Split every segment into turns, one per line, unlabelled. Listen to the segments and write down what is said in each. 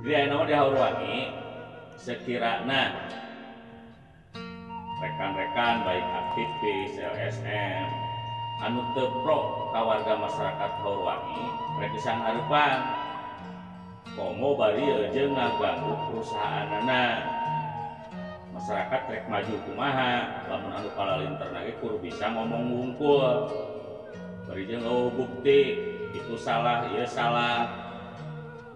Jadi nama di Haurwangi sekiranya rekan-rekan baik aktivis LSM anu teu pro ka warga masyarakat Haurwangi rek disang hareupan komo bari jeung ngaganggu perusahaanana. Masyarakat rek maju kumaha lamun anu palalinterna ge kudu bisa ngomong ngungkul bari jeung bukti itu salah ieu salah.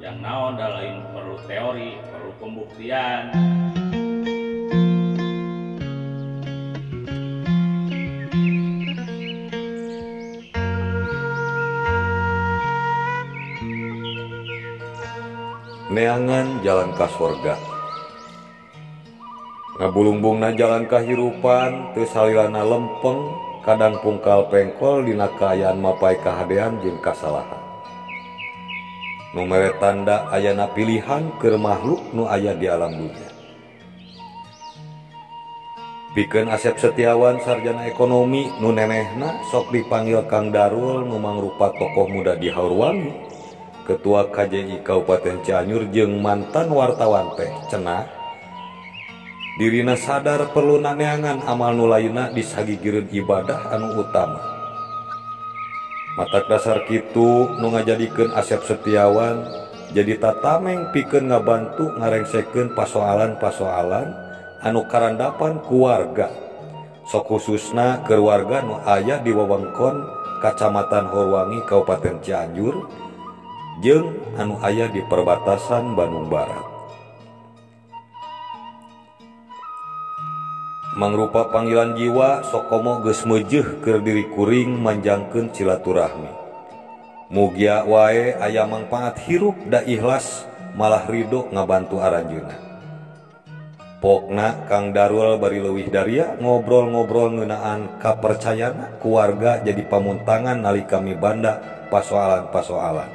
Yang naon da lain perlu teori, perlu pembuktian.
Neangan jalan ka sorga, ngabulungbungna jalan kahirupan, teu salilana lempeng, kadang pungkal pengkol dina kaayaan mapai kahadean jeung kasalahan. Nu mere tanda ayana pilihan keur makhluk nu aya di alam dunia. Pikeun Asep Setiawan sarjana ekonomi nu nenehna sok dipanggil Kang Darul nu mangrupa tokoh muda di Haurwangi, Ketua KJI Kabupaten Cianjur jeung mantan wartawan teh cenah dirina sadar perlu naneangan amal nu lainna disagigireun ibadah anu utama. Matak dasar kitu nu ngajadikeun Asep Setiawan jadi tatameng pikeun ngabantu ngarengsekeun pasoalan-pasoalan anu karandapan ku warga, sok khususna keur warga nu aya di wewengkon Kacamatan Haurwangi Kabupaten Cianjur jeung anu aya di perbatasan Bandung Barat. Mangrupa panggilan jiwa sok komo geus meujeuh keur diri kuring manjangkeun silaturahmi. Mugia wae aya mangpaat hirup da ikhlas malah ridho ngabantu aranjeunna. Pokna Kang Darul bari leuwih daria ngobrol-ngobrol ngeunaan kapercayana ku warga jadi pamuntangan nalika mibanda pasoalan-pasoalan.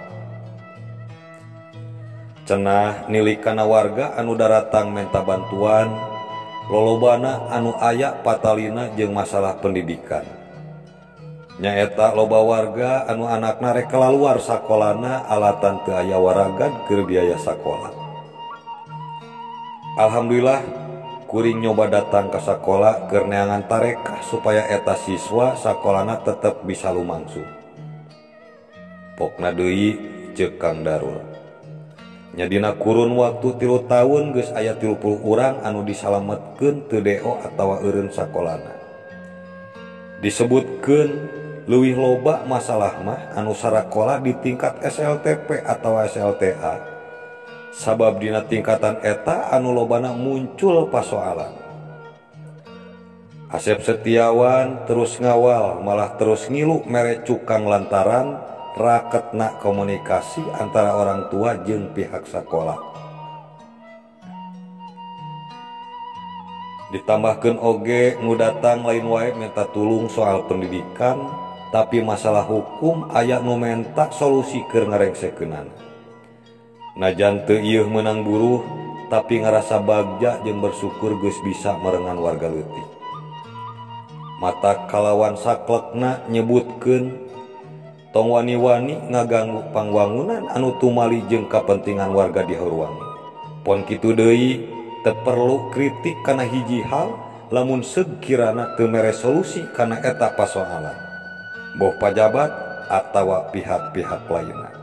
Cenah nilikana warga anu daratang menta bantuan lolobana anu aya patalina jeung masalah pendidikan. Nyaeta loba warga anu anakna rek kalaluar sakolana alatan teu aya waragan keur biaya sakola. Alhamdulillah kuring nyoba datang ka sakola keur neangan tarekah supaya eta siswa sakolana tetep bisa lumangsung. Pokna deui ceuk Kang Darul. Nyadina kurun waktu 3 tahun geus aya 30 urang anu disalametkeun teu DO atawa eureun sakolana. Disebutkeun leuwih loba masalah mah anu sarakola di tingkat SLTP atawa SLTA. Sabab dina tingkatan eta anu lobana muncul pasoalan. Asep Setiawan terus ngawal malah terus ngilu mere cukang lantaran raketna komunikasi antara orang tua jeung pihak sekolah. Ditambahkeun oge nu datang lain wae minta tulung soal pendidikan, tapi masalah hukum aya nu menta solusi keur ngarengsekeunana. Najan teu ieuh meunang buruh, tapi ngarasa bagja jeung bersyukur geus bisa merengan warga leutik. Mata kalawan saklekna nyebutkeun tong wani-wani ngaganggu pangwangunan anu tumali jeung kapentingan warga di Haurwangi. Pon kitu deui teu perlu kritik kana hiji hal lamun seug kirana teu mere solusi kana eta pasoalan, boh pajabat atawa pihak-pihak lainna.